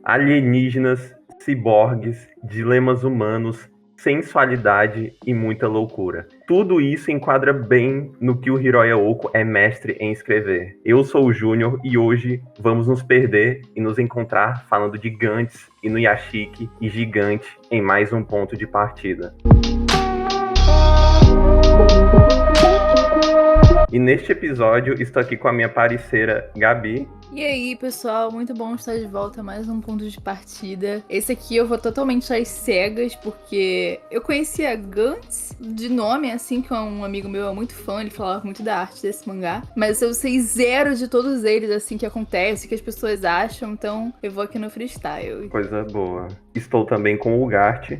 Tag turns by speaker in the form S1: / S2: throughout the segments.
S1: alienígenas, ciborgues, dilemas humanos, sensualidade e muita loucura. Tudo isso enquadra bem no que o Hiroya Oko é mestre em escrever. Eu sou o Júnior e hoje vamos nos perder e nos encontrar falando de Gantz, Inuyashiki e Gigante em mais um ponto de partida. E neste episódio estou aqui com a minha parceira Gabi.
S2: E aí, pessoal, muito bom estar de volta a mais um ponto de partida. Esse aqui eu vou totalmente às cegas, porque eu conhecia Gantz de nome, assim, que um amigo meu é muito fã, ele falava muito da arte desse mangá, mas eu sei zero de todos eles, assim, que acontece, que as pessoas acham, então eu vou aqui no freestyle.
S1: Coisa boa. Estou também com o Gart.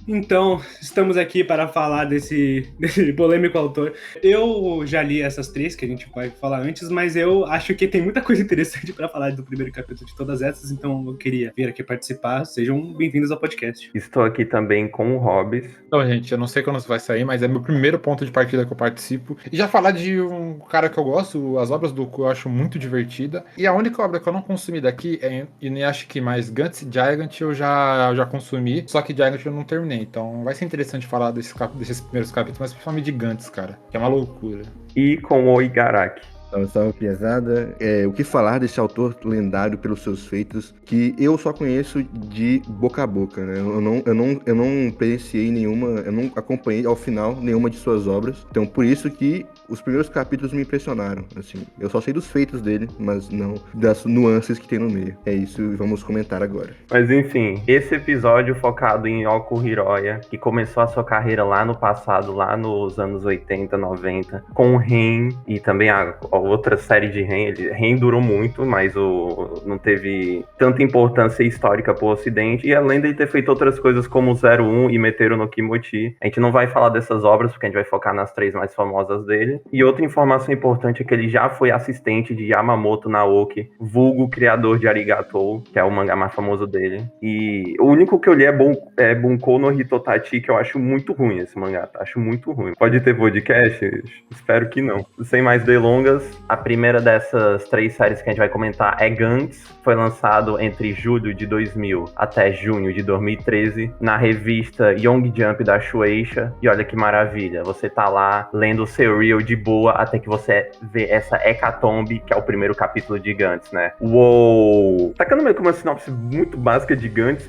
S3: Então, estamos aqui para falar desse polêmico autor. Eu já li essas três que a gente vai falar antes, mas eu acho que tem muita coisa interessante para falar do primeiro capítulo de todas essas, então eu queria vir aqui participar. Sejam bem-vindos ao podcast.
S1: Estou aqui também com o Hobbs.
S4: Então, gente, eu não sei quando isso vai sair, mas é meu primeiro ponto de partida que eu participo. E já falar de um cara que eu gosto, as obras do Ku eu acho muito divertida. E a única obra que eu não consumi daqui é Inuyashiki, mais Gantz, Gigant eu já consumi, só que Gigant eu não terminei. Então vai ser interessante falar desses primeiros capítulos, mas principalmente de Gantz, cara, que é uma loucura.
S1: E com o Igaraki.
S5: Salve, pesada. O que falar desse autor lendário pelos seus feitos, que eu só conheço de boca a boca, né? Eu não presenciei nenhuma, eu não acompanhei ao final nenhuma de suas obras. Então, por isso que os primeiros capítulos me impressionaram, assim. Eu só sei dos feitos dele, mas não das nuances que tem no meio. É isso e vamos comentar agora.
S1: Mas enfim, esse episódio focado em Oko Hiroya, que começou a sua carreira lá no passado, lá nos anos 80, 90, com o Ren e também a outra série de Ren. Ren durou muito, mas não teve tanta importância histórica pro Ocidente. E além de ter feito outras coisas como 01 e Meteoro no Kimochi, a gente não vai falar dessas obras, porque a gente vai focar nas três mais famosas dele. E outra informação importante é que ele já foi assistente de Yamamoto Naoki, vulgo criador de Arigatou, que é o mangá mais famoso dele. E o único que eu li é Bunkou no Hitotachi, que eu acho muito ruim esse mangá, tá? Acho muito ruim. Pode ter podcast? Espero que não. Sem mais delongas, a primeira dessas três séries que a gente vai comentar é Gantz. Foi lançado entre julho de 2000 até junho de 2013 na revista Young Jump da Shueisha. E olha que maravilha, você tá lá lendo o seu reel de boa até que você vê essa hecatombe, que é o primeiro capítulo de Gantz, né? Uou! Tacando meio com uma sinopse muito básica de Gantz,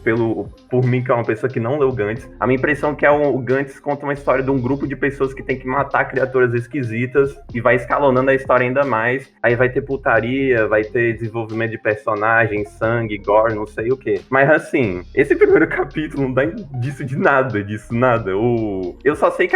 S1: por mim, que é uma pessoa que não leu Gantz, a minha impressão é que o Gantz conta uma história de um grupo de pessoas que tem que matar criaturas esquisitas e vai escalonando a história ainda mais. Aí vai ter putaria, vai ter desenvolvimento de personagem, sangue, gore, não sei o que. Mas assim, esse primeiro capítulo não dá disso nada. Eu só sei que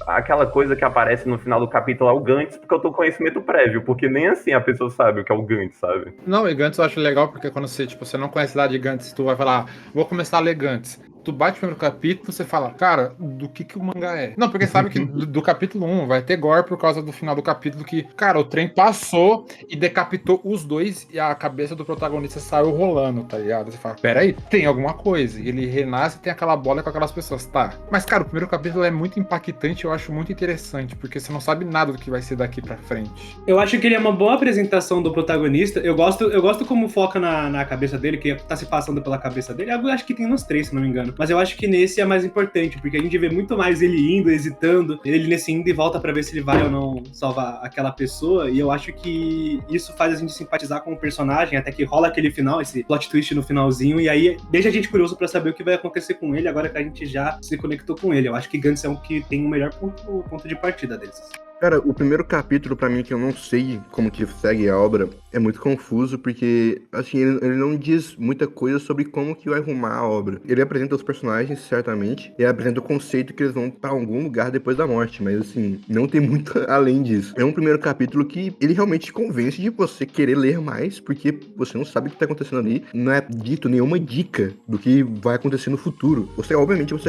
S1: aquela coisa que aparece no final do capítulo é o Gantz, porque eu tô com conhecimento prévio, porque nem assim a pessoa sabe o que é o Gantz, sabe?
S4: Não, e Gantz eu acho legal, porque quando você não conhece nada de Gantz, tu vai falar, vou começar a ler Gantz. Tu bate o primeiro capítulo, você fala, cara, do que o mangá é? Não, porque sabe que do capítulo 1 vai ter gore por causa do final do capítulo que, cara, o trem passou e decapitou os dois e a cabeça do protagonista saiu rolando, tá ligado? Você fala, peraí, tem alguma coisa. E ele renasce e tem aquela bola com aquelas pessoas, tá? Mas, cara, o primeiro capítulo é muito impactante, eu acho muito interessante, porque você não sabe nada do que vai ser daqui pra frente.
S3: Eu acho que ele é uma boa apresentação do protagonista. Eu gosto como foca na cabeça dele, que tá se passando pela cabeça dele. Eu acho que tem uns três, se não me engano. Mas eu acho que nesse é mais importante, porque a gente vê muito mais ele indo, hesitando, ele nesse indo e volta pra ver se ele vai ou não salvar aquela pessoa, e eu acho que isso faz a gente simpatizar com o personagem, até que rola aquele final, esse plot twist no finalzinho, e aí deixa a gente curioso pra saber o que vai acontecer com ele, agora que a gente já se conectou com ele. Eu acho que Gantz é um que tem o melhor ponto de partida deles.
S5: Cara, o primeiro capítulo, pra mim, que eu não sei como que segue a obra, é muito confuso, porque, assim, ele não diz muita coisa sobre como que vai arrumar a obra. Ele apresenta os personagens, certamente, e apresenta o conceito que eles vão pra algum lugar depois da morte, mas, assim, não tem muito além disso. É um primeiro capítulo que ele realmente te convence de você querer ler mais, porque você não sabe o que tá acontecendo ali, não é dito nenhuma dica do que vai acontecer no futuro. Você, obviamente, eu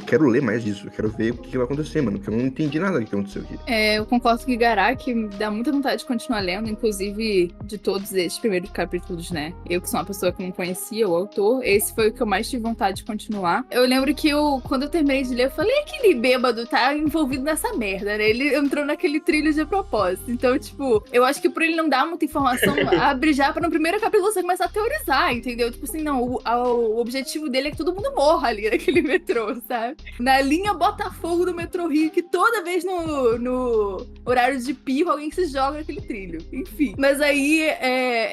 S5: quero ler mais disso, eu quero ver o que vai acontecer, mano, porque eu não entendi nada do que aconteceu aqui.
S2: eu concordo com o Igará, que me dá muita vontade de continuar lendo, inclusive de todos esses primeiros capítulos, né? Eu que sou uma pessoa que não conhecia o autor, esse foi o que eu mais tive vontade de continuar. Eu lembro que quando eu terminei de ler, eu falei, aquele bêbado tá envolvido nessa merda, né? Ele entrou naquele trilho de propósito. Então, tipo, eu acho que por ele não dar muita informação, abre já pra no primeiro capítulo você começar a teorizar, entendeu? Tipo assim, não, o objetivo dele é que todo mundo morra ali naquele metrô, sabe? Na linha Botafogo do metrô Rio, que toda vez no horário de pico alguém se joga naquele trilho. Enfim. Mas aí,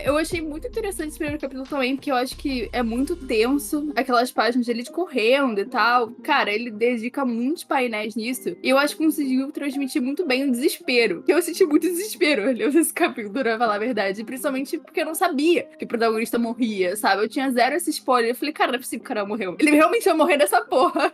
S2: eu achei muito interessante esse primeiro capítulo também, porque eu acho que é muito tenso, aquelas páginas dele de correndo e tal. Cara, ele dedica muitos painéis nisso, e eu acho que conseguiu transmitir muito bem o desespero. Eu senti muito desespero lendo esse capítulo, pra falar a verdade. Principalmente porque eu não sabia que o protagonista morria, sabe? Eu tinha zero esse spoiler. Eu falei, cara, não é possível que o cara morreu. Ele realmente ia morrer dessa porra.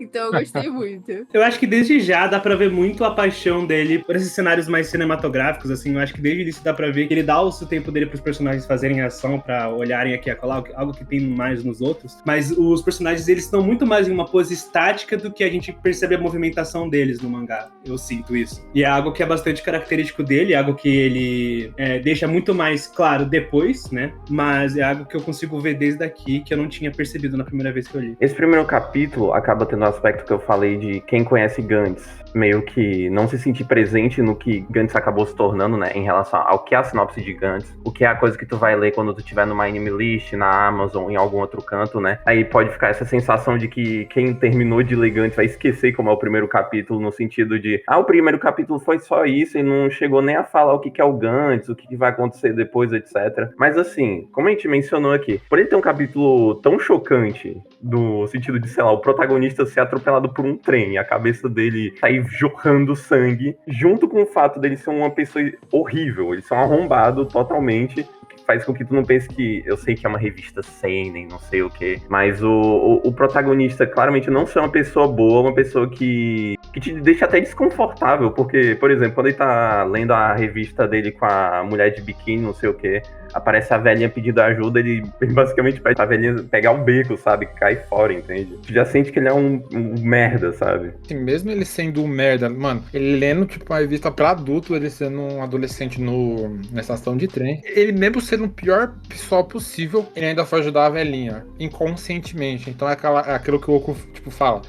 S2: Então eu gostei muito.
S3: Eu acho que desde já dá pra ver muito a paixão dele por esses cenários mais cinematográficos, assim. Eu acho que desde o início dá pra ver que ele dá o seu tempo dele pros personagens fazerem ação, pra olharem aqui e acolá, algo que tem mais nos outros. Mas os personagens, eles estão muito mais em uma pose estática do que a gente percebe a movimentação deles no mangá. Eu sinto isso. E é algo que é bastante característico dele, é algo que ele deixa muito mais claro depois, né? Mas é algo que eu consigo ver desde aqui, que eu não tinha percebido na primeira vez que eu li.
S1: Esse primeiro capítulo acaba tendo o aspecto que eu falei de quem conhece Gantz, meio que não se sentir presente no que Gantz acabou se tornando, né, em relação ao que é a sinopse de Gantz, o que é a coisa que tu vai ler quando tu estiver no My Anime List, na Amazon, em algum outro canto, né, aí pode ficar essa sensação de que quem terminou de ler Gantz vai esquecer como é o primeiro capítulo, no sentido de, o primeiro capítulo foi só isso e não chegou nem a falar o que é o Gantz, o que vai acontecer depois, etc. Mas assim, como a gente mencionou aqui, por ele ter um capítulo tão chocante, no sentido de, sei lá, o protagonista ser atropelado por um trem, a cabeça dele sair jorrando sangue, junto com o fato dele ser uma pessoa horrível, ele ser um arrombado totalmente, que faz com que tu não pense que, eu sei que é uma revista seinen, não sei o que, mas o protagonista claramente não ser uma pessoa boa, uma pessoa que te deixa até desconfortável, porque, por exemplo, quando ele tá lendo a revista dele com a mulher de biquíni, não sei o que, aparece a velhinha pedindo ajuda, ele basicamente pede pra velhinha pegar o beco, sabe? Cair fora, entende? Tu já sente que ele é um merda, sabe?
S4: Assim, mesmo ele sendo um merda, mano, ele lendo, tipo, uma revista pra adulto, ele sendo um adolescente na estação de trem, ele mesmo sendo o pior pessoal possível, ele ainda foi ajudar a velhinha, inconscientemente. Então é aquilo que o Oku, tipo, fala.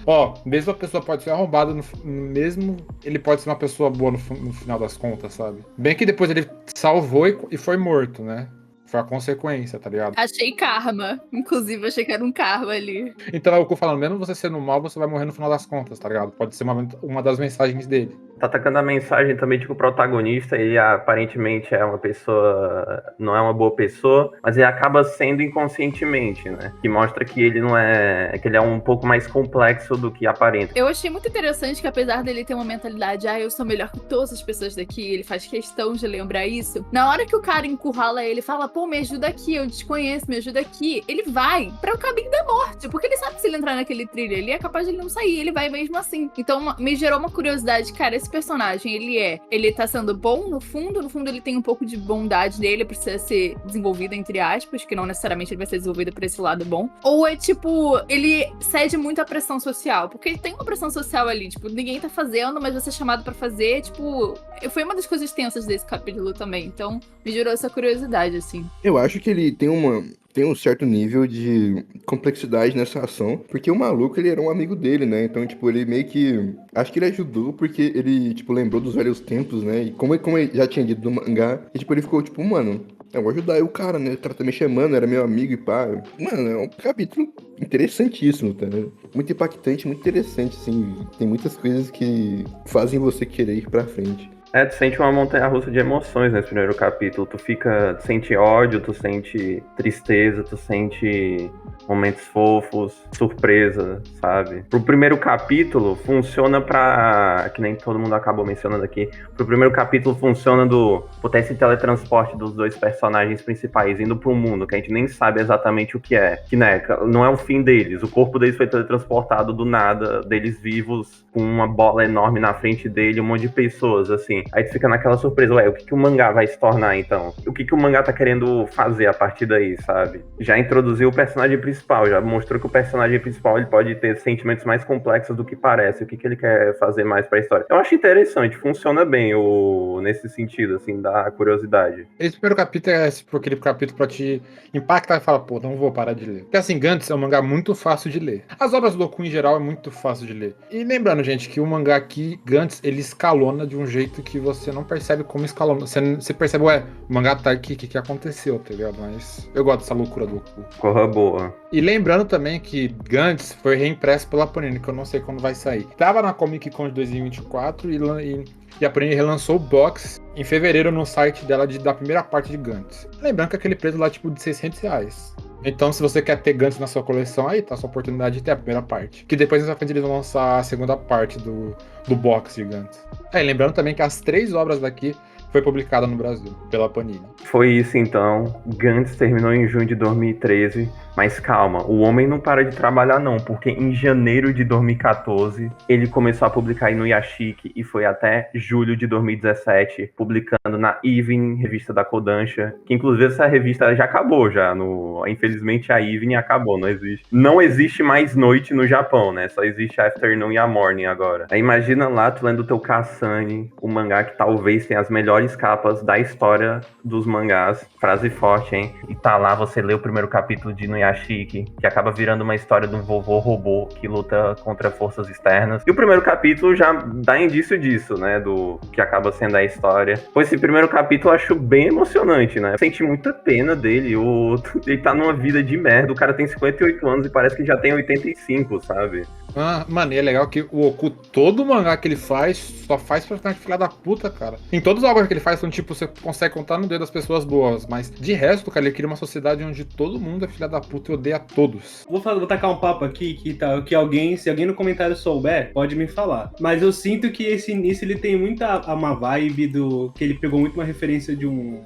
S4: Mesmo a pessoa pode ser arrombada, mesmo ele pode ser uma pessoa boa no final das contas, sabe? Bem que depois ele salvou e foi morto, né? Foi a consequência, tá ligado?
S2: Achei karma. Inclusive, achei que era um karma ali.
S4: Então é o que eu falando, mesmo você sendo mal, você vai morrer no final das contas, tá ligado? Pode ser uma das mensagens dele.
S1: Tá atacando a mensagem também de que o protagonista, ele aparentemente é uma pessoa, não é uma boa pessoa, mas ele acaba sendo inconscientemente, né? Que mostra que ele não é, que ele é um pouco mais complexo do que aparenta.
S2: Eu achei muito interessante que apesar dele ter uma mentalidade, eu sou melhor que todas as pessoas daqui, ele faz questão de lembrar isso. Na hora que o cara encurrala ele, fala, pô, me ajuda aqui, eu te conheço, me ajuda aqui. Ele vai para o caminho da morte, porque ele sabe que se ele entrar naquele trilho, ele é capaz de ele não sair, ele vai mesmo assim. Então me gerou uma curiosidade, cara, esse personagem, ele tá sendo bom no fundo ele tem um pouco de bondade nele, precisa ser desenvolvida, entre aspas, que não necessariamente ele vai ser desenvolvido por esse lado bom. Ou é tipo, ele cede muito à pressão social, porque tem uma pressão social ali, tipo, ninguém tá fazendo, mas você é chamado pra fazer, tipo, foi uma das coisas tensas desse capítulo também, então me gerou essa curiosidade, assim.
S5: Eu acho que ele tem um certo nível de complexidade nessa ação, porque o maluco, ele era um amigo dele, né? Então, tipo, ele meio que... Acho que ele ajudou porque ele, tipo, lembrou dos velhos tempos, né? E como ele já tinha dito no mangá, e, tipo, ele ficou, tipo, mano, eu vou ajudar aí o cara, né? O cara tá me chamando, era meu amigo e pá. Mano, é um capítulo interessantíssimo, tá? Muito impactante, muito interessante, assim. Tem muitas coisas que fazem você querer ir pra frente.
S1: Tu sente uma montanha-russa de emoções nesse primeiro capítulo. Tu sente ódio, tu sente tristeza, tu sente momentos fofos, surpresa, sabe? Pro primeiro capítulo, funciona que nem todo mundo acabou mencionando aqui, pro primeiro capítulo funciona esse teletransporte dos dois personagens principais indo pro mundo, que a gente nem sabe exatamente o que é. Que, né, não é o fim deles. O corpo deles foi teletransportado do nada, deles vivos, com uma bola enorme na frente dele, um monte de pessoas, assim. assim. Aí tu fica naquela surpresa, ué, o que o mangá vai se tornar, então? O que o mangá tá querendo fazer a partir daí, sabe? Já introduziu o personagem principal, já mostrou que o personagem principal ele pode ter sentimentos mais complexos do que parece, o que ele quer fazer mais pra história. Eu acho interessante, funciona bem nesse sentido, assim, da curiosidade.
S4: Esse primeiro capítulo é aquele capítulo pra te impactar e falar, pô, não vou parar de ler. Porque assim, Gantz é um mangá muito fácil de ler. As obras do Oku em geral é muito fácil de ler. E lembrando, gente, que o mangá aqui, Gantz, ele escalona de um jeito que você não percebe como escalona. Você percebe, ué, o mangá tá aqui, o que aconteceu, tá ligado? Mas eu gosto dessa loucura do Oku.
S1: Corra boa.
S4: E lembrando também que Gantz foi reimpresso pela Panini, que eu não sei quando vai sair. Tava na Comic Con de 2024 e a Panini relançou o box em fevereiro no site dela da primeira parte de Gantz. Lembrando que aquele preço lá, tipo, de R$600. Então, se você quer ter Gantz na sua coleção, aí tá a sua oportunidade de ter a primeira parte. Que depois, na frente, eles vão lançar a segunda parte do box de Gantz. Lembrando também que as 3 obras daqui foi publicada no Brasil, pela Panini.
S1: Foi isso então. Gantz terminou em junho de 2013. Mas calma, o homem não para de trabalhar não, porque em janeiro de 2014 ele começou a publicar no Yashiki e foi até julho de 2017 publicando na Even, revista da Kodansha, que inclusive essa revista já acabou já, infelizmente a Even acabou, não existe mais noite no Japão, né, só existe a Afternoon e a Morning agora. Aí imagina lá tu lendo o teu Kasane, o mangá que talvez tenha as melhores capas da história dos mangás, frase forte, hein, e tá lá você lê o primeiro capítulo de Yashiki, que acaba virando uma história de um vovô robô que luta contra forças externas. E o primeiro capítulo já dá indício disso, né? Do que acaba sendo a história. Pois esse primeiro capítulo eu acho bem emocionante, né? Senti muita pena dele. Ele tá numa vida de merda. O cara tem 58 anos e parece que já tem 85, sabe?
S4: Mano, e é legal que o Oku, todo mangá que ele faz, só faz personagem filha da puta, cara. Em todas as obras que ele faz, são tipo, você consegue contar no dedo das pessoas boas, mas de resto, cara, ele cria uma sociedade onde todo mundo é filha da puta e odeia todos.
S3: Vou tacar um papo aqui que alguém, se alguém no comentário souber, pode me falar. Mas eu sinto que esse início ele tem uma vibe do que ele pegou muito uma referência de um,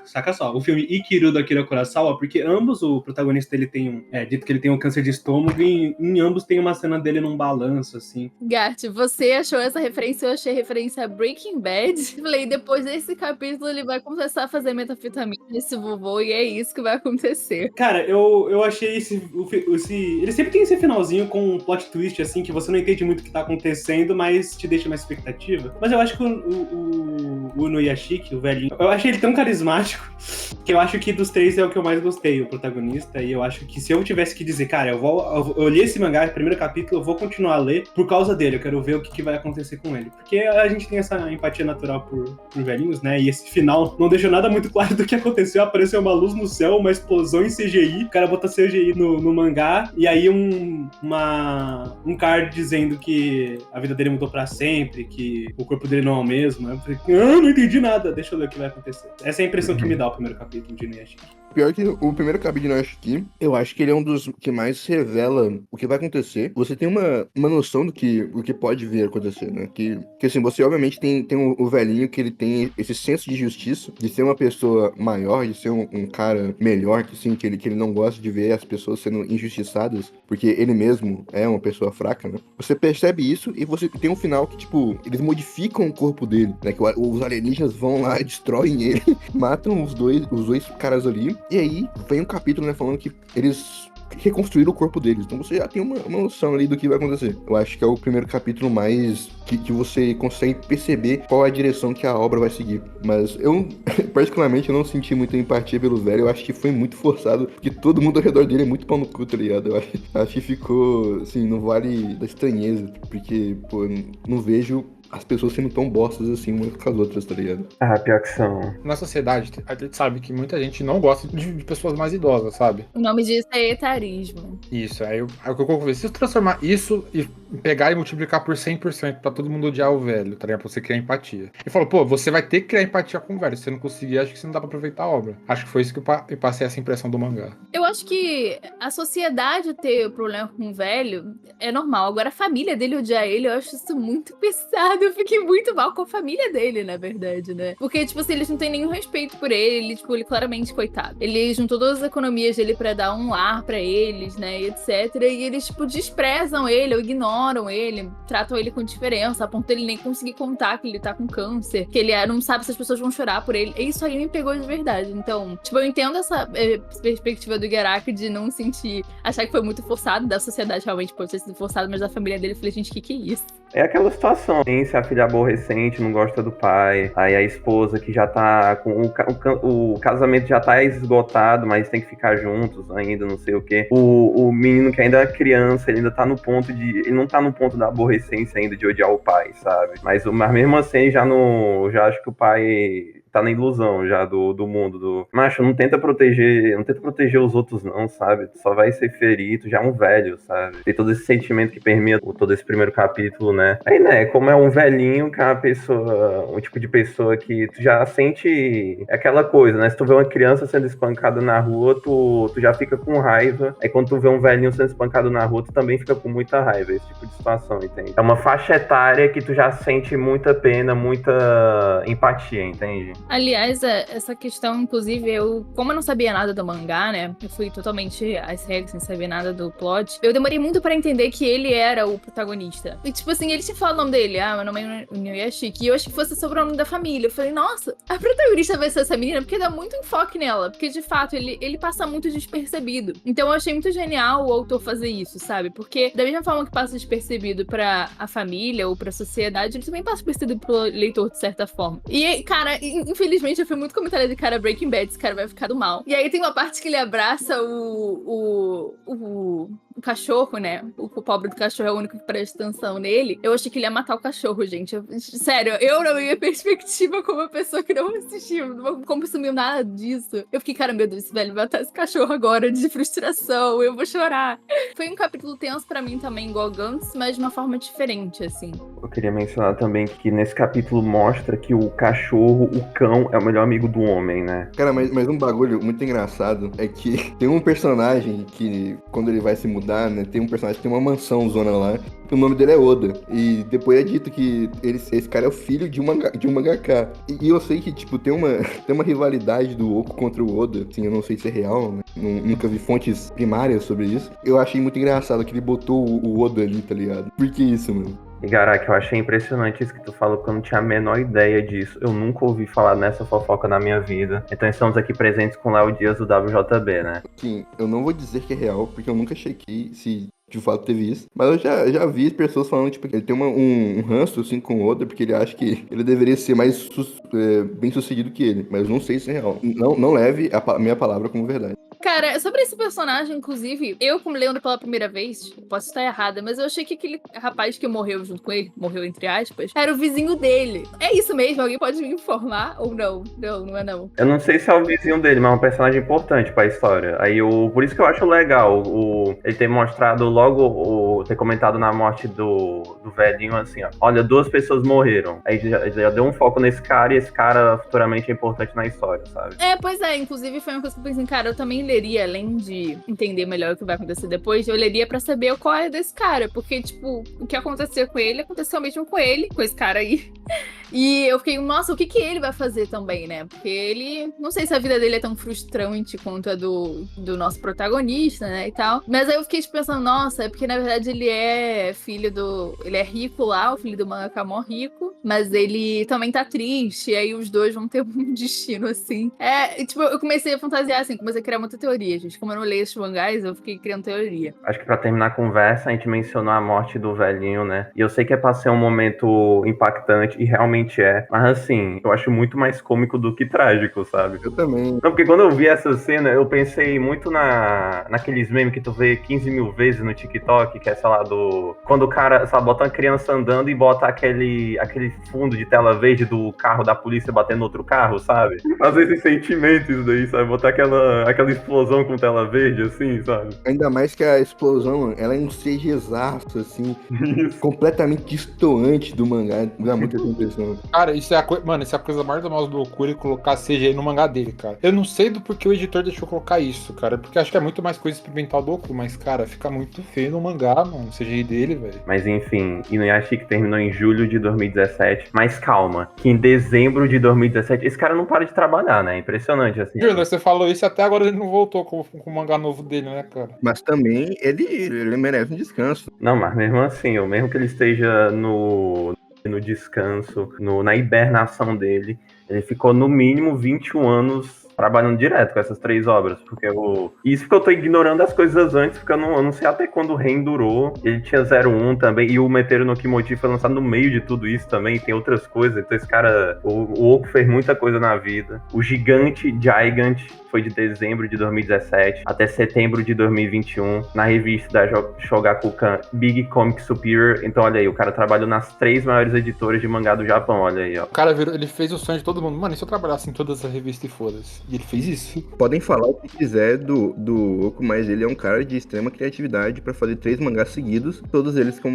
S3: saca só, o filme Ikiru do Akira Kurosawa, porque ambos o protagonista ele tem dito que ele tem um câncer de estômago e em ambos tem uma cena dele num balanço assim.
S2: Gart, você achou essa referência? Eu achei referência a Breaking Bad. Falei, depois desse capítulo ele vai começar a fazer metafetamina nesse vovô e é isso que vai acontecer.
S3: Cara, eu achei ele sempre tem esse finalzinho com um plot twist, assim, que você não entende muito o que tá acontecendo, mas te deixa uma expectativa. Mas eu acho que o Inuyashiki, o velhinho, eu achei ele tão carismático que eu acho que dos 3 é o que eu mais gostei, o protagonista, e eu acho que se eu tivesse que dizer, cara, eu li esse mangá, primeiro capítulo, eu vou continuar a ler por causa dele, eu quero ver o que vai acontecer com ele. Porque a gente tem essa empatia natural por velhinhos, né, e esse final não deixou nada muito claro do que aconteceu, apareceu uma luz no céu, uma explosão em CGI, o cara botou CGI no mangá, e aí um card dizendo que a vida dele mudou pra sempre, que o corpo dele não é o mesmo. Eu falei, não entendi nada, deixa eu ver o que vai acontecer. Essa é a impressão que me dá o primeiro capítulo de Inuyashiki.
S5: Pior que o primeiro capítulo de Inuyashiki, eu acho que ele é um dos que mais revela o que vai acontecer. Você tem uma noção do que pode vir a acontecer, né? Que assim, você obviamente tem o velhinho que ele tem esse senso de justiça, de ser uma pessoa maior, de ser um cara melhor, que sim, que ele não gosta de ver as pessoas sendo injustiçadas, porque ele mesmo é uma pessoa fraca, né? Você percebe isso e você tem um final que, tipo, eles modificam o corpo dele, né? Que os alienígenas vão lá e destroem ele, matam os dois caras ali. E aí, vem um capítulo, né, falando que eles reconstruíram o corpo deles. Então você já tem uma noção ali do que vai acontecer. Eu acho que é o primeiro capítulo mais que você consegue perceber qual é a direção que a obra vai seguir. Mas eu, particularmente, eu não senti muita empatia pelo velho. Eu acho que foi muito forçado, porque todo mundo ao redor dele é muito pau no cu, tá ligado? Eu acho que ficou, assim, no vale da estranheza. Porque, pô, não vejo as pessoas sendo tão bostas assim umas com as outras, tá ligado?
S1: Ah, pior que são.
S4: Na sociedade, a gente sabe que muita gente não gosta de pessoas mais idosas, sabe?
S2: O nome disso é etarismo.
S4: Isso, aí o que eu conversei, se eu transformar isso e pegar e multiplicar por 100% pra todo mundo odiar o velho, tá ligado? Pra você criar empatia. E falou, pô, você vai ter que criar empatia com o velho. Se você não conseguir, acho que você não dá pra aproveitar a obra. Acho que foi isso que eu passei essa impressão do mangá.
S2: Eu acho que a sociedade ter problema com o velho é normal. Agora, a família dele odiar ele, eu acho isso muito pesado eu fiquei muito mal com a família dele, na verdade, né? Porque, tipo assim, eles não têm nenhum respeito por ele, ele claramente, coitado. Ele juntou todas as economias dele pra dar um lar pra eles, né, e etc. E eles, tipo, desprezam ele, ou ignoram ele, tratam ele com diferença, a ponto dele nem conseguir contar que ele tá com câncer, que ele não sabe se as pessoas vão chorar por ele. E isso aí me pegou de verdade. Então, tipo, eu entendo essa perspectiva do Igarashi de não sentir, achar que foi muito forçado, da sociedade realmente pode ter sido forçado, mas da família dele eu falei, gente, que é isso?
S1: É aquela situação, hein? Se a filha é aborrecente, não gosta do pai, aí a esposa que já tá com o casamento já tá esgotado, mas tem que ficar juntos ainda, não sei o quê. O menino que ainda é criança, ele ainda tá no ponto de... Ele não tá no ponto da aborrecência ainda de odiar o pai, sabe? Mas mesmo assim, já acho que o pai tá na ilusão já do mundo. Macho, não tenta proteger os outros não, sabe? Tu só vai ser ferido, já é um velho, sabe? Tem todo esse sentimento que permeia todo esse primeiro capítulo, né? Aí, né, como é um velhinho, que é uma pessoa, um tipo de pessoa que tu já sente aquela coisa, né? Se tu vê uma criança sendo espancada na rua, tu já fica com raiva. Aí quando tu vê um velhinho sendo espancado na rua, tu também fica com muita raiva, esse tipo de situação, entende? É uma faixa etária que tu já sente muita pena, muita empatia, entende?
S2: Aliás, essa questão, inclusive, como eu não sabia nada do mangá, né? Eu fui totalmente às regras, sem saber nada do plot. Eu demorei muito pra entender que ele era o protagonista. E, tipo assim, ele te fala o nome dele. Meu nome é Inuyashiki. E eu achei que fosse sobre o nome da família. Eu falei, nossa, a protagonista vai ser essa menina, porque dá muito enfoque nela. Porque, de fato, ele passa muito despercebido. Então, eu achei muito genial o autor fazer isso, sabe? Porque, da mesma forma que passa despercebido pra a família ou pra sociedade, ele também passa despercebido pro leitor, de certa forma. E, cara, infelizmente, eu fui muito comentário de cara Breaking Bad, esse cara vai ficar do mal. E aí tem uma parte que ele abraça o cachorro, né? O pobre do cachorro é o único que presta atenção nele. Eu achei que ele ia matar o cachorro, gente. Sério, eu na minha perspectiva, como uma pessoa que não assistiu, não consumiu nada disso, eu fiquei, cara, meu Deus, velho, vai matar esse cachorro agora de frustração, eu vou chorar. Foi um capítulo tenso pra mim também, igual Gantz, mas de uma forma diferente, assim.
S1: Eu queria mencionar também que nesse capítulo mostra que o cachorro, o cão, é o melhor amigo do homem, né?
S5: Cara, mas um bagulho muito engraçado é que tem um personagem que, quando ele vai se mudar, né, tem um personagem que tem uma mansão zona lá, que o nome dele é Oda. E depois é dito que esse cara é o filho de um mangaka. E eu sei que, tipo, tem uma rivalidade do Oku contra o Oda. Assim, eu não sei se é real, né? Nunca vi fontes primárias sobre isso. Eu achei muito engraçado que ele botou o Oda ali, tá ligado? Por que isso, mano?
S1: E, Garaki, eu achei impressionante isso que tu falou, porque eu não tinha a menor ideia disso. Eu nunca ouvi falar nessa fofoca na minha vida. Então estamos aqui presentes com o Léo Dias do WJB, né?
S5: Sim, eu não vou dizer que é real, porque eu nunca chequei se de fato teve isso. Mas eu já vi pessoas falando, tipo, que ele tem um ranço, assim, com o Oda, porque ele acha que ele deveria ser mais bem sucedido que ele. Mas eu não sei se é real. Não leve a minha palavra como verdade.
S2: Cara, sobre esse personagem, inclusive, eu, como lendo pela primeira vez, posso estar errada, mas eu achei que aquele rapaz que morreu junto com ele, morreu entre aspas, era o vizinho dele. É isso mesmo? Alguém pode me informar? Ou não? Não é não.
S1: Eu não sei se é o vizinho dele, mas é um personagem importante pra história. Aí, por isso que eu acho legal ele ter mostrado logo, ter comentado na morte do velhinho, assim, ó. Olha, 2 pessoas morreram. Aí já deu um foco nesse cara, e esse cara futuramente é importante na história, sabe?
S2: Pois é, inclusive foi uma coisa que eu pensei, cara, eu também leria, além de entender melhor o que vai acontecer depois, eu leria pra saber qual é desse cara, porque, tipo, o que aconteceu com ele, aconteceu mesmo com ele, com esse cara aí. E eu fiquei, nossa, o que ele vai fazer também, né? Porque ele, não sei se a vida dele é tão frustrante quanto a do nosso protagonista, né, e tal. Mas aí eu fiquei tipo, pensando, nossa, é porque na verdade ele é ele é rico lá, o filho do mangaka mó rico, mas ele também tá triste, e aí os dois vão ter um destino, assim. Tipo, eu comecei a fantasiar, assim, comecei a criar muita teoria, gente. Como eu não leio esses mangás, eu fiquei criando teoria.
S1: Acho que pra terminar a conversa, a gente mencionou a morte do velhinho, né? E eu sei que é pra ser um momento impactante, e realmente é. Mas assim, eu acho muito mais cômico do que trágico, sabe?
S5: Eu também.
S1: Não, porque quando eu vi essa cena, eu pensei muito naqueles memes que tu vê 15 mil vezes no TikTok, que é, sei lá, quando o cara, sabe, bota uma criança andando e bota aquele fundo de tela verde do carro da polícia batendo no outro carro, sabe? Às vezes sentimento isso daí, sabe? Botar aquele explosão com tela verde, assim, sabe?
S5: Ainda mais que a explosão, ela é um CGzaço, assim, completamente distoante do mangá. Dá muita impressão.
S4: Cara, isso é a coisa. Mano, isso é a coisa mais normal do Goku, ele colocar CGI no mangá dele, cara. Eu não sei do porquê o editor deixou colocar isso, cara. Porque acho que é muito mais coisa experimental do Goku, mas, cara, fica muito feio no mangá, mano. O CGI dele, velho.
S1: Mas enfim, Inuyashiki terminou em julho de 2017. Mas calma, que em dezembro de 2017, esse cara não para de trabalhar, né? Impressionante, assim.
S4: Júnior, você falou isso e até agora ele não voltou com o mangá novo dele, né, cara?
S5: Mas também ele merece um descanso.
S1: Não, mas mesmo assim, mesmo que ele esteja no descanso, na hibernação dele, ele ficou no mínimo 21 anos trabalhando direto com essas 3 obras, porque isso porque eu tô ignorando as coisas antes, porque eu não sei até quando o Ren durou. Ele tinha 01 também, e o Meteoro no Kimochi foi lançado no meio de tudo isso também, tem outras coisas. Então esse cara, o Oku fez muita coisa na vida. O Gigante Gigant foi de dezembro de 2017 até setembro de 2021, na revista da Shogakukan Big Comic Superior. Então olha aí, o cara trabalhou nas 3 maiores editoras de mangá do Japão, olha aí, ó.
S4: O cara ele fez o sonho de todo mundo. Mano, e se eu trabalhasse em todas as revistas e foda-se? E ele fez isso.
S5: Podem falar o que quiser do Oku, mas ele é um cara de extrema criatividade pra fazer 3 mangás seguidos, todos eles com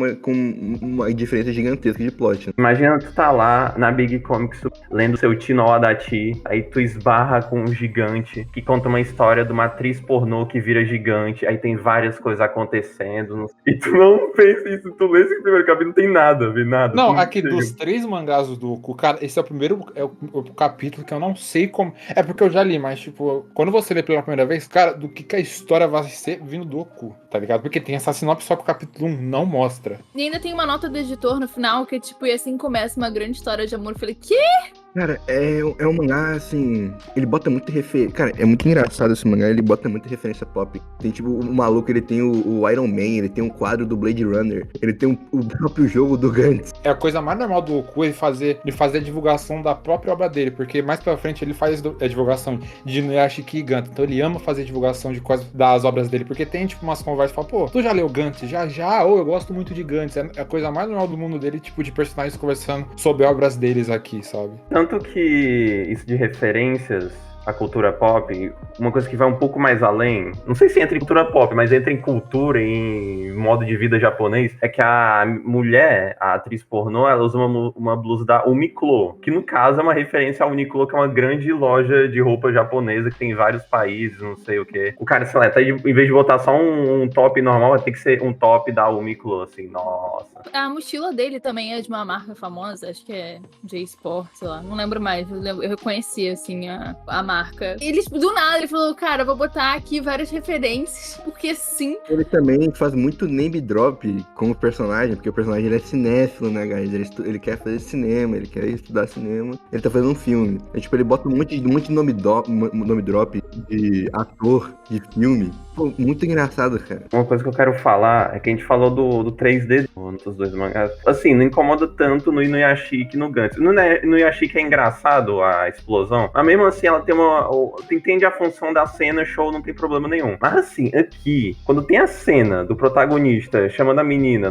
S5: uma diferença gigantesca de plot.
S1: Imagina tu tá lá na Big Comics lendo seu Tino Adachi, aí tu esbarra com um gigante que conta uma história de uma atriz pornô que vira gigante, aí tem várias coisas acontecendo, e tu não pensa isso, tu lê esse primeiro capítulo, não tem nada, vê nada.
S4: Não, aqui dos 3 mangás do Oku, cara, esse é o primeiro o capítulo que eu não sei como... É porque eu já li, mas, tipo, quando você lê pela primeira vez, cara, do que a história vai ser vindo do Oku, tá ligado? Porque tem essa sinopse, só que o capítulo 1 não mostra.
S2: E ainda tem uma nota do editor no final, que tipo, e assim começa uma grande história de amor. Eu falei, que?
S5: Cara, é um mangá, assim, ele bota muita referência. Cara, é muito engraçado esse mangá, ele bota muita referência pop. Tem, tipo, o maluco, ele tem o Iron Man, ele tem um quadro do Blade Runner, ele tem o próprio jogo do Gantz.
S4: É a coisa mais normal do Oku ele fazer a divulgação da própria obra dele, porque mais pra frente ele faz a divulgação de Inuyashiki e Gantz. Então ele ama fazer divulgação de coisas das obras dele, porque tem, tipo, umas conversas e fala, pô, tu já leu Gantz? Já, ou eu gosto muito de Gantz. É a coisa mais normal do mundo dele, tipo, de personagens conversando sobre obras deles aqui, sabe?
S1: Tanto que isso de referências à cultura pop, uma coisa que vai um pouco mais além, não sei se entra em cultura pop, mas entra em cultura, em modo de vida japonês, é que a mulher, a atriz pornô, ela usa uma blusa da Uniqlo, que no caso é uma referência à Uniqlo, que é uma grande loja de roupa japonesa que tem em vários países, não sei o que. O cara, sei lá, em vez de botar só um top normal, vai ter que ser um top da Uniqlo, assim, nossa.
S2: A mochila dele também é de uma marca famosa, acho que é J-Sport, sei lá, não lembro mais. Eu reconheci, assim, a marca. Ele, do nada, ele falou, cara, vou botar aqui várias referências, porque sim.
S5: Ele também faz muito name drop com o personagem, porque o personagem ele é cinéfilo, né, guys? Ele quer fazer cinema, ele quer estudar cinema. Ele tá fazendo um filme. É, tipo, ele bota um monte de nome drop de ator de filme. Pô, muito engraçado, cara.
S1: Uma coisa que eu quero falar é que a gente falou do 3D dos 2 mangás. Assim, não incomoda tanto no Inuyashiki e no Gantz. No Inuyashiki é engraçado a explosão, mas mesmo assim ela tem tu entende a função da cena, show, não tem problema nenhum. Mas assim, aqui, quando tem a cena do protagonista chamando a menina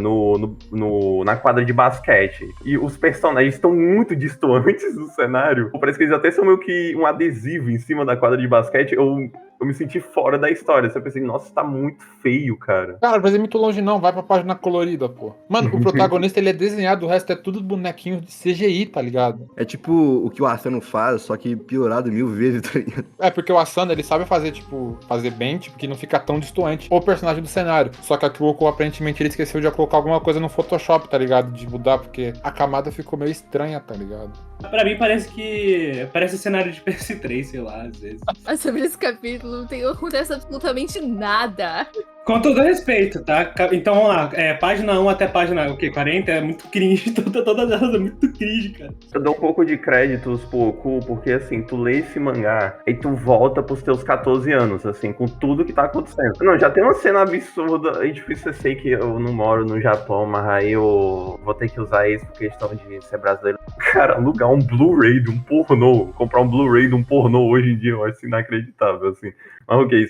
S1: na quadra de basquete e os personagens estão muito distantes do cenário, parece que eles até são meio que um adesivo em cima da quadra de basquete, eu me senti fora da história. Você pensei, nossa, tá muito feio, cara.
S4: Cara, mas é muito longe não, vai pra página colorida, pô. Mano, o protagonista, ele é desenhado, o resto é tudo bonequinho de CGI, tá ligado?
S5: É tipo o que o Asano faz, só que piorado 1000 vezes, tá ligado?
S4: É, porque o Asano, ele sabe fazer bem, tipo, que não fica tão distoante o personagem do cenário. Só que aqui o Oku, aparentemente, ele esqueceu de colocar alguma coisa no Photoshop, tá ligado? De mudar, porque a camada ficou meio estranha, tá ligado?
S3: Pra mim parece cenário de PS3, sei lá, às vezes.
S2: Mas sobre esse capítulo não acontece absolutamente nada.
S3: Com todo respeito, tá? Então vamos lá, página 1 até página 40 é muito cringe, todas elas é muito cringe, cara.
S1: Eu dou um pouco de créditos pro Oku, porque assim, tu lê esse mangá e tu volta pros teus 14 anos, assim, com tudo que tá acontecendo. Não, já tem uma cena absurda, é difícil, eu sei que eu não moro no Japão, mas aí eu vou ter que usar isso por questão de ser brasileiro. Cara, alugar um Blu-ray de um pornô, comprar um Blu-ray de um pornô hoje em dia, eu acho inacreditável, assim. Mas ok,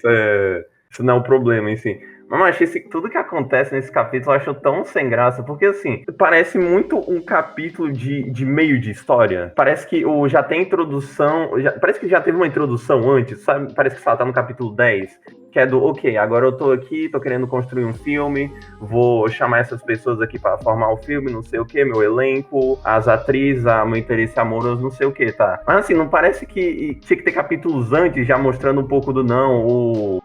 S1: isso não é o problema, assim. Mas eu achei tudo que acontece nesse capítulo eu acho tão sem graça, porque assim, parece muito um capítulo de meio de história. Parece que já tem introdução, parece que já teve uma introdução antes, sabe? Parece que só tá no capítulo 10. Que é do, ok, agora eu tô aqui, tô querendo construir um filme, vou chamar essas pessoas aqui pra formar o filme, não sei o que, meu elenco, as atrizes, meu interesse amoroso, não sei o que, tá? Mas assim, não parece que tinha que ter capítulos antes, já mostrando um pouco do não, o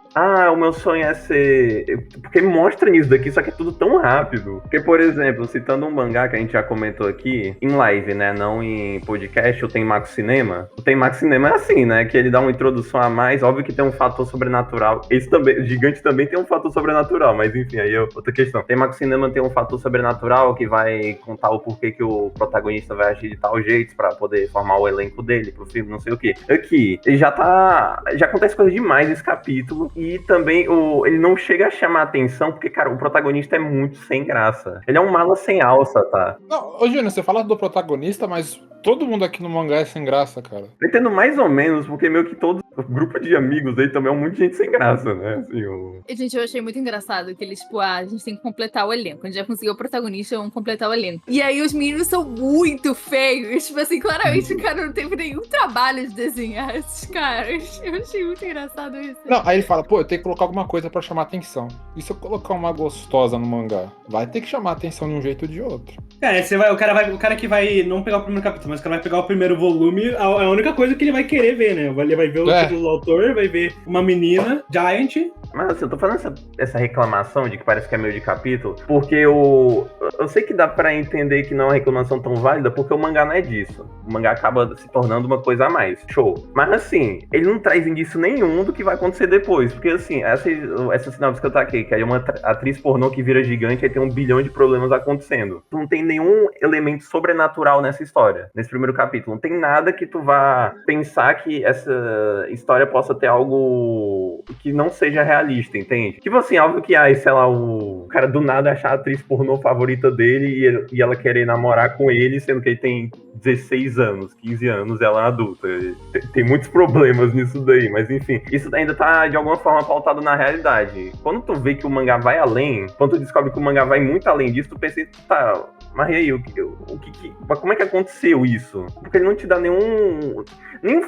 S1: meu sonho é ser... Porque mostra nisso daqui, só que é tudo tão rápido. Porque, por exemplo, citando um mangá que a gente já comentou aqui, em live, né, não em podcast, o Tenmaku Cinema. O Tenmaku Cinema é assim, né, que ele dá uma introdução a mais, óbvio que tem um fator sobrenatural. Esse também, o Gigante também tem um fator sobrenatural, mas enfim, aí é outra questão. Tenmaku Cinema tem um fator sobrenatural que vai contar o porquê que o protagonista vai agir de tal jeito pra poder formar o elenco dele pro filme, não sei o quê. Aqui, ele já acontece coisa demais nesse capítulo. E também ele não chega a chamar atenção, porque, cara, o protagonista é muito sem graça. Ele é um mala sem alça, tá?
S4: Não, ô Júnior, você fala do protagonista, mas todo mundo aqui no mangá é sem graça, cara.
S1: Eu entendo mais ou menos, porque meio que todo grupo de amigos aí também é um monte de gente sem graça, né? Assim,
S2: E, gente, eu achei muito engraçado que eles, tipo, a gente tem que completar o elenco. A gente já conseguiu o protagonista, vamos completar o elenco. E aí os meninos são muito feios. Tipo assim, claramente o cara não teve nenhum trabalho de desenhar esses caras. Eu achei muito engraçado isso.
S4: Não, aí ele fala, pô, eu tenho que colocar alguma coisa pra chamar atenção. E se eu colocar uma gostosa no mangá? Vai ter que chamar atenção de um jeito ou de outro.
S3: O cara que vai não pegar o primeiro capítulo, mas o cara vai pegar o primeiro volume, a única coisa que ele vai querer ver, né? Ele vai ver o título do autor, vai ver uma menina, Giant.
S1: Mas assim, eu tô fazendo essa reclamação de que parece que é meio de capítulo, porque eu sei que dá pra entender que não é uma reclamação tão válida, porque o mangá não é disso. O mangá acaba se tornando uma coisa a mais. Show. Mas assim, ele não traz indício nenhum do que vai acontecer depois. Porque assim, essa sinopse que eu taquei, que é uma atriz pornô que vira gigante e tem 1 bilhão de problemas acontecendo. Não tem nenhum elemento sobrenatural nessa história, nesse primeiro capítulo. Não tem nada que tu vá pensar que essa história possa ter algo que não seja realista, entende? Tipo assim, óbvio que, sei lá, o cara do nada achar a atriz pornô favorita dele e ela querer namorar com ele, sendo que ele tem 16 anos, 15 anos, ela é adulta. Tem muitos problemas nisso daí, mas enfim, isso ainda tá de alguma forma pautado na realidade. Quando tu vê que o mangá vai além, quando tu descobre que o mangá vai muito além disso, tu pensa, tá, mas e aí, como é que aconteceu isso? Porque ele não te dá nenhum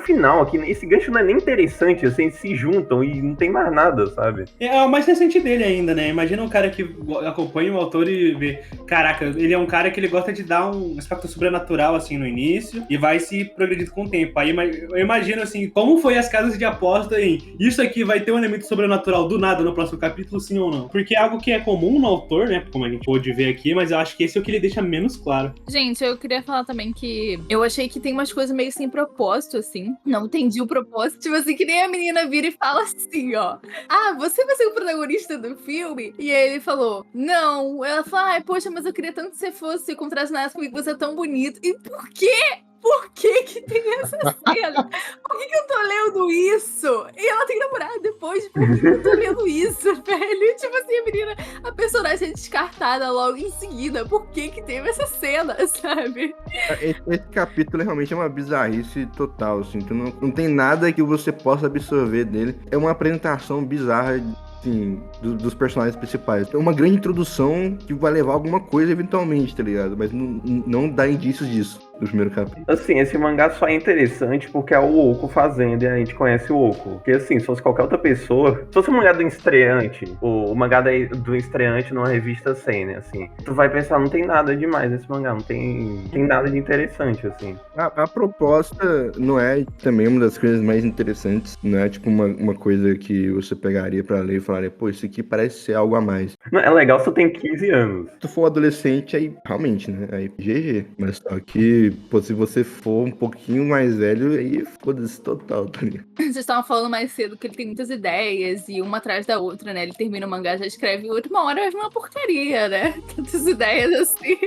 S1: final aqui, esse gancho não é nem interessante, assim, eles se juntam e não tem mais nada, sabe?
S3: É o mais recente dele ainda, né? Imagina um cara que acompanha o autor e vê, caraca, ele é um cara que ele gosta de dar um aspecto sobrenatural, assim, no início, e vai se progredindo com o tempo. Aí eu imagino, assim, como foi as casas de aposta em isso aqui vai ter um elemento sobrenatural do nada no próximo capítulo, sim ou não? Porque é algo que é comum no autor, né? Como a gente pôde ver aqui, mas eu acho que esse é o que ele deixa menos claro.
S2: Gente, eu queria falar também que eu achei que tem umas coisas meio sem propósito, assim. Não entendi o propósito. Tipo assim, que nem a menina vira e fala assim, ó. Ah, você vai ser o protagonista do filme? E aí ele falou, não. Ela falou, poxa, mas eu queria tanto que você fosse contracenasse comigo, você é tão bonito. E por quê? Por que tem essa cena? Por que eu tô lendo isso? E ela tem namorado depois. Por que eu tô lendo isso, velho? Tipo assim, a menina, a personagem é descartada logo em seguida. Por que teve essa cena, sabe?
S5: Esse capítulo realmente é uma bizarrice total, assim. Tu não tem nada que você possa absorver dele. É uma apresentação bizarra, assim, dos personagens principais. É uma grande introdução que vai levar alguma coisa eventualmente, tá ligado? Mas não dá indícios disso no primeiro capítulo.
S1: Assim, esse mangá só é interessante porque é o Oku fazendo e a gente conhece o Oku. Porque assim, se fosse qualquer outra pessoa, se fosse um mangá do estreante, o mangá do estreante numa revista Seinen, assim, tu vai pensar, não tem nada demais nesse mangá, não tem nada de interessante, assim.
S5: A proposta não é também uma das coisas mais interessantes, não é tipo uma coisa que você pegaria pra ler e falaria, pô, isso aqui parece ser algo a mais.
S1: Não, é legal se tu tem 15 anos.
S5: Se tu for um adolescente, aí realmente, né? Aí GG. Mas só que, pô, se você for um pouquinho mais velho, aí foda-se total, tá ligado?
S2: Vocês estavam falando mais cedo que ele tem muitas ideias e uma atrás da outra, né? Ele termina o mangá, já escreve uma hora, é uma porcaria, né? Tantas ideias assim.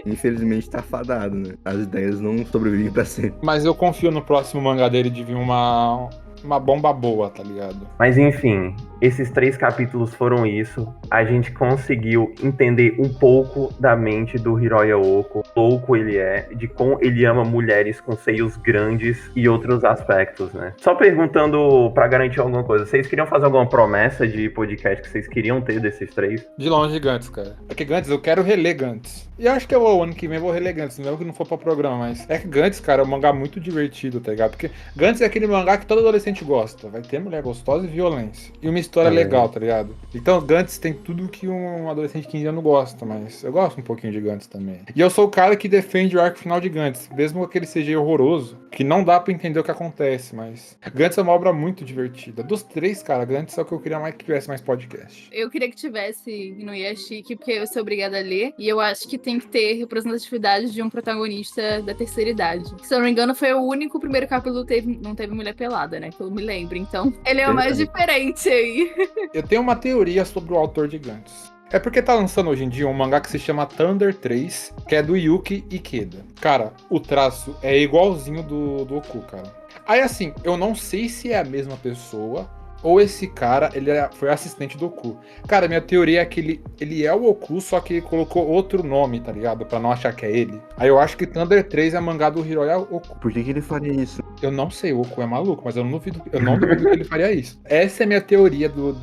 S5: Infelizmente tá fadado, né? As ideias não sobrevivem pra sempre.
S4: Mas eu confio no próximo mangá dele de vir uma uma bomba boa, tá ligado?
S1: Mas enfim, esses 3 capítulos foram isso. A gente conseguiu entender um pouco da mente do Hiroya Oko, louco ele é, de como ele ama mulheres com seios grandes e outros aspectos, né? Só perguntando pra garantir alguma coisa, vocês queriam fazer alguma promessa de podcast que vocês queriam ter desses 3?
S4: De longe, Gantz, cara. É que Gantz, eu quero reler Gantz. E eu acho que o ano que vem eu vou reler Gantz, não é que não for pra programa, mas é que Gantz, cara, é um mangá muito divertido, tá ligado? Porque Gantz é aquele mangá que todo adolescente gosta. Vai ter mulher gostosa e violência. E uma história legal, tá ligado? Então Gantz tem tudo que um adolescente de 15 anos gosta, mas eu gosto um pouquinho de Gantz também. E eu sou o cara que defende o arco final de Gantz, mesmo aquele CG horroroso, que não dá pra entender o que acontece, mas Gantz é uma obra muito divertida. Dos 3, cara, Gantz é o que eu queria mais que tivesse mais podcast.
S2: Eu queria que tivesse no Yashiki, porque eu sou obrigada a ler, e eu acho que tem que ter representatividade de um protagonista da terceira idade. Se eu não me engano, foi o único primeiro capítulo que não teve mulher pelada, né? Que eu me lembro. Então, ele é o mais diferente aí.
S4: Eu tenho uma teoria sobre o autor de Gantz. É porque tá lançando hoje em dia um mangá que se chama Thunder 3, que é do Yuki Ikeda. Cara, o traço é igualzinho do Oku, cara. Aí assim, eu não sei se é a mesma pessoa ou esse cara, foi assistente do Oku. Cara, minha teoria é que ele é o Oku, só que ele colocou outro nome, tá ligado? Pra não achar que é ele. Aí eu acho que Thunder 3 é mangá do Hiroya Oku.
S5: Por que ele faria isso?
S4: Eu não sei, o Oku é maluco, mas eu não duvido que ele faria isso. Essa é a minha teoria do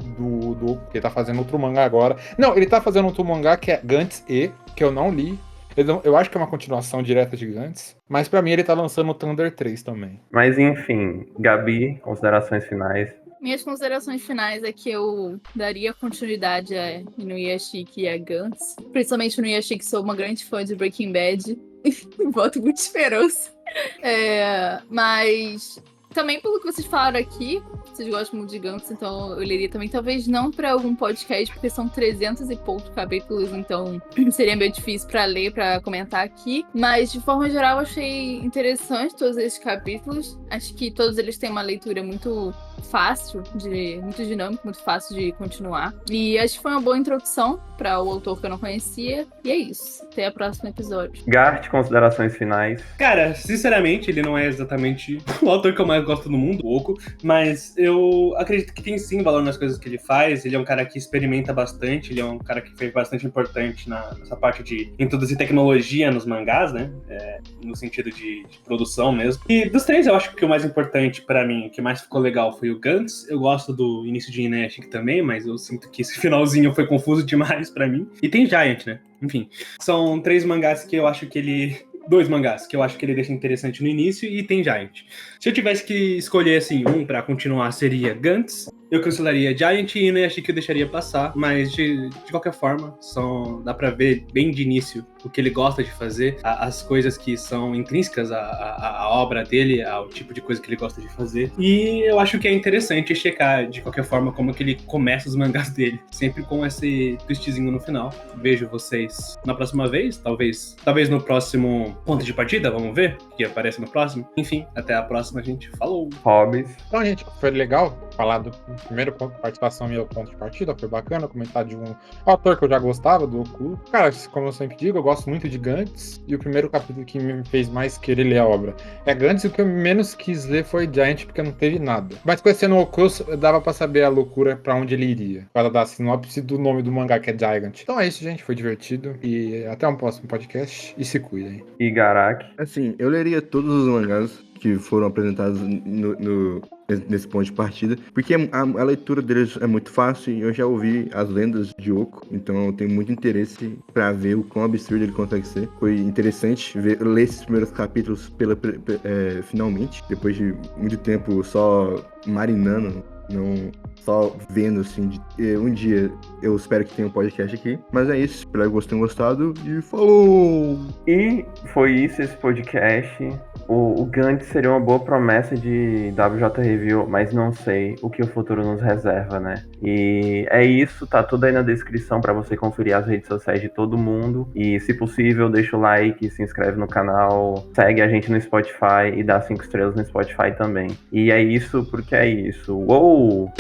S4: Oku, que ele tá fazendo outro mangá agora. Não, ele tá fazendo outro mangá que é Gantz E, que eu não li. Eu acho que é uma continuação direta de Gantz, mas pra mim ele tá lançando o Thunder 3 também.
S1: Mas enfim, Gabi, considerações finais.
S2: Minhas considerações finais é que eu daria continuidade a Inuyashiki e a Gantz. Principalmente no Inuyashiki, sou uma grande fã de Breaking Bad. Boto muita esperança. Mas também pelo que vocês falaram aqui, vocês gostam muito de Gantz, então eu leria também. Talvez não pra algum podcast, porque são 300 e poucos capítulos, então seria meio difícil pra ler, pra comentar aqui. Mas, de forma geral, eu achei interessante todos esses capítulos. Acho que todos eles têm uma leitura muito fácil, muito dinâmico, muito fácil de continuar. E acho que foi uma boa introdução para o autor que eu não conhecia. E é isso. Até o próximo episódio.
S1: Gart, considerações finais.
S3: Cara, sinceramente, ele não é exatamente o autor que eu mais gosto no mundo, o Oku, mas eu acredito que tem sim valor nas coisas que ele faz. Ele é um cara que experimenta bastante, ele é um cara que foi bastante importante nessa parte de introduzir tecnologia nos mangás, né? No sentido de produção mesmo. E dos 3, eu acho que o mais importante pra mim, o que mais ficou legal foi o Gantz. Eu gosto do início de Inuyashiki também, mas eu sinto que esse finalzinho foi confuso demais pra mim. E tem Giant, né? Enfim, são 3 mangás que eu acho que ele... 2 mangás que eu acho que ele deixa interessante no início e tem Giant. Se eu tivesse que escolher, assim, um pra continuar, seria Gantz. Eu cancelaria Giant e Inuyashiki eu deixaria passar, mas de qualquer forma, dá pra ver bem de início o que ele gosta de fazer, as coisas que são intrínsecas à obra dele, ao tipo de coisa que ele gosta de fazer. E eu acho que é interessante checar, de qualquer forma, como que ele começa os mangás dele, sempre com esse twistzinho no final. Vejo vocês na próxima vez, talvez no próximo ponto de partida, vamos ver o que aparece no próximo. Enfim, até a próxima, gente. Falou!
S1: Hobbies.
S4: Então, gente, foi legal falar do primeiro ponto de participação, meu ponto de partida, foi bacana comentar de um autor que eu já gostava, do Oku. Cara, como eu sempre digo, eu gosto muito de Gantz, e o primeiro capítulo que me fez mais querer ler a obra é Gantz, e o que eu menos quis ler foi Giant, porque não teve nada. Mas conhecendo o Oku, dava pra saber a loucura pra onde ele iria, por causa da sinopse do nome do mangá, que é Gigant. Então é isso, gente, foi divertido, e até um próximo podcast, e se cuidem.
S1: E Garak.
S5: Assim, eu leria todos os mangás que foram apresentados nesse ponto de partida, porque a leitura deles é muito fácil e eu já ouvi as lendas de Oku, então eu tenho muito interesse pra ver o quão absurdo ele consegue ser. Foi interessante ler esses primeiros capítulos finalmente, depois de muito tempo só marinando, não só vendo, assim, um dia eu espero que tenha um podcast aqui, mas é isso, espero que vocês tenham gostado e falou!
S1: E foi isso esse podcast. O Gantz seria uma boa promessa de WJ Review, mas não sei o que o futuro nos reserva, né? E é isso, tá tudo aí na descrição pra você conferir as redes sociais de todo mundo. E se possível, deixa o like, se inscreve no canal, segue a gente no Spotify e dá 5 estrelas no Spotify também. E é isso porque é isso. Uou!